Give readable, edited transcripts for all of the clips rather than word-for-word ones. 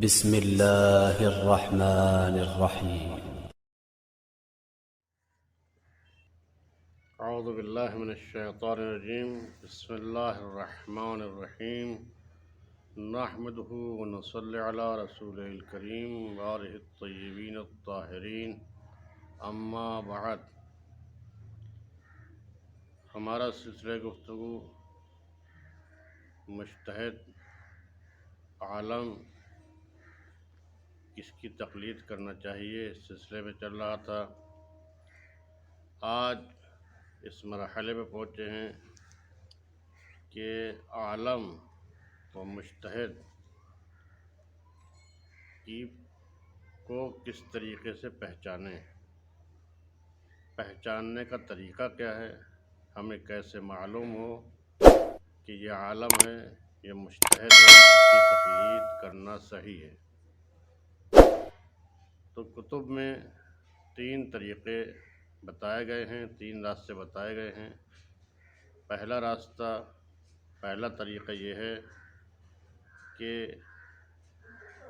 بسم الله الرحمن الرحيم. اعوذ باللہ من الشیطان الرجیم. بسم اللہ الرحمن الرحیم. نحمده ونصلی علی رسولہ الکریم وآلہ الطیبین الطاہرین. اما بعد. ہمارا سلسلہ گفتگو مجتہد عالم کس کی تقلید کرنا چاہیے اس سلسلے میں چل رہا تھا. آج اس مرحلے پہ پہنچے ہیں کہ عالم و مجتہد کو کس طریقے سے پہچانیں. پہچاننے کا طریقہ کیا ہے، ہمیں کیسے معلوم ہو کہ یہ عالم ہے، یہ مجتہد ہے، اس کی تقلید کرنا صحیح ہے. تو کتب میں 3 طریقے بتائے گئے ہیں، 3 راستے بتائے گئے ہیں. پہلا طریقہ یہ ہے کہ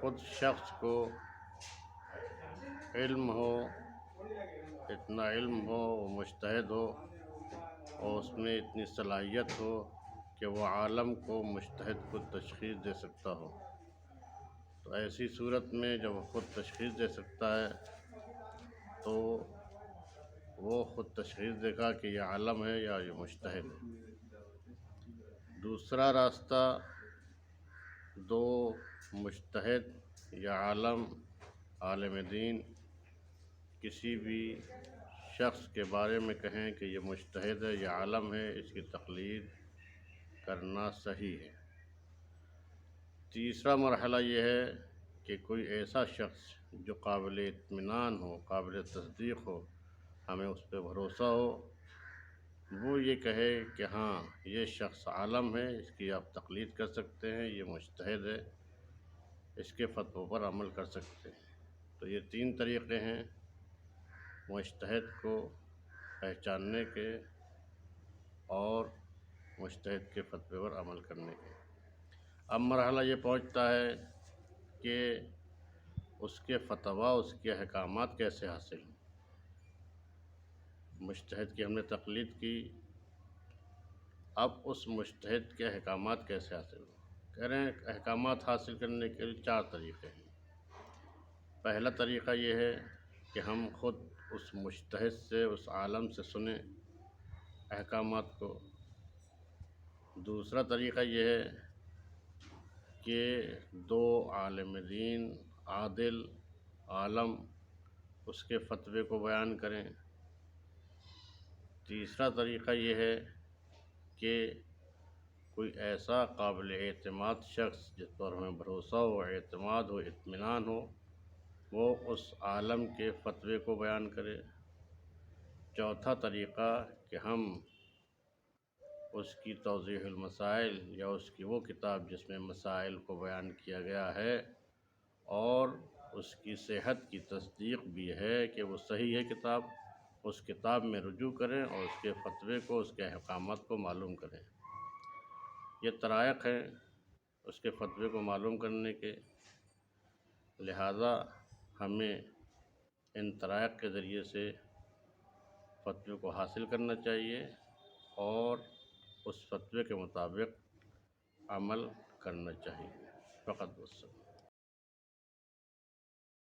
خود شخص کو علم ہو، اتنا علم ہو، وہ مجتہد ہو اور اس میں اتنی صلاحیت ہو کہ وہ عالم کو، مجتہد کو تشخیص دے سکتا ہو. تو ایسی صورت میں جب وہ خود تشخیص دے سکتا ہے تو وہ خود تشخیص دے گا کہ یہ عالم ہے یا یہ مجتہد ہے. دوسرا راستہ، 2 مجتہد یا عالم دین کسی بھی شخص کے بارے میں کہیں کہ یہ مجتہد ہے، یہ عالم ہے، اس کی تقلید کرنا صحیح ہے. تیسرا مرحلہ یہ ہے کہ کوئی ایسا شخص جو قابل اطمینان ہو، قابل تصدیق ہو، ہمیں اس پہ بھروسہ ہو، وہ یہ کہے کہ ہاں یہ شخص عالم ہے، اس کی آپ تقلید کر سکتے ہیں، یہ مجتہد ہے، اس کے فتووں پر عمل کر سکتے ہیں. تو یہ 3 طریقے ہیں مجتہد کو پہچاننے کے اور مجتہد کے فتوے پر عمل کرنے کے. اب مرحلہ یہ پہنچتا ہے کہ اس کے فتویٰ، اس کے احکامات کیسے حاصل ہوں. مجتہد کی ہم نے تقلید کی، اب اس مجتہد کے احکامات کیسے حاصل ہوں. کہہ رہے ہیں احکامات حاصل کرنے کے لیے 4 طریقے ہیں. پہلا طریقہ یہ ہے کہ ہم خود اس مجتہد سے، اس عالم سے سنیں احکامات کو. دوسرا طریقہ یہ ہے کہ 2 عالم دین، عادل عالم، اس کے فتوے کو بیان کریں. تیسرا طریقہ یہ ہے کہ کوئی ایسا قابل اعتماد شخص جس پر ہمیں بھروسہ ہو، اعتماد ہو، اطمینان ہو، وہ اس عالم کے فتوے کو بیان کرے. چوتھا طریقہ کہ ہم اس کی توضیح المسائل یا اس کی وہ کتاب جس میں مسائل کو بیان کیا گیا ہے اور اس کی صحت کی تصدیق بھی ہے کہ وہ صحیح ہے کتاب، اس کتاب میں رجوع کریں اور اس کے فتوے کو، اس کے احکامات کو معلوم کریں. یہ طرائق ہیں اس کے فتوے کو معلوم کرنے کے. لہذا ہمیں ان طرائق کے ذریعے سے فتوے کو حاصل کرنا چاہیے اور اس فتوے کے مطابق عمل کرنا چاہیے. فقط والسلام.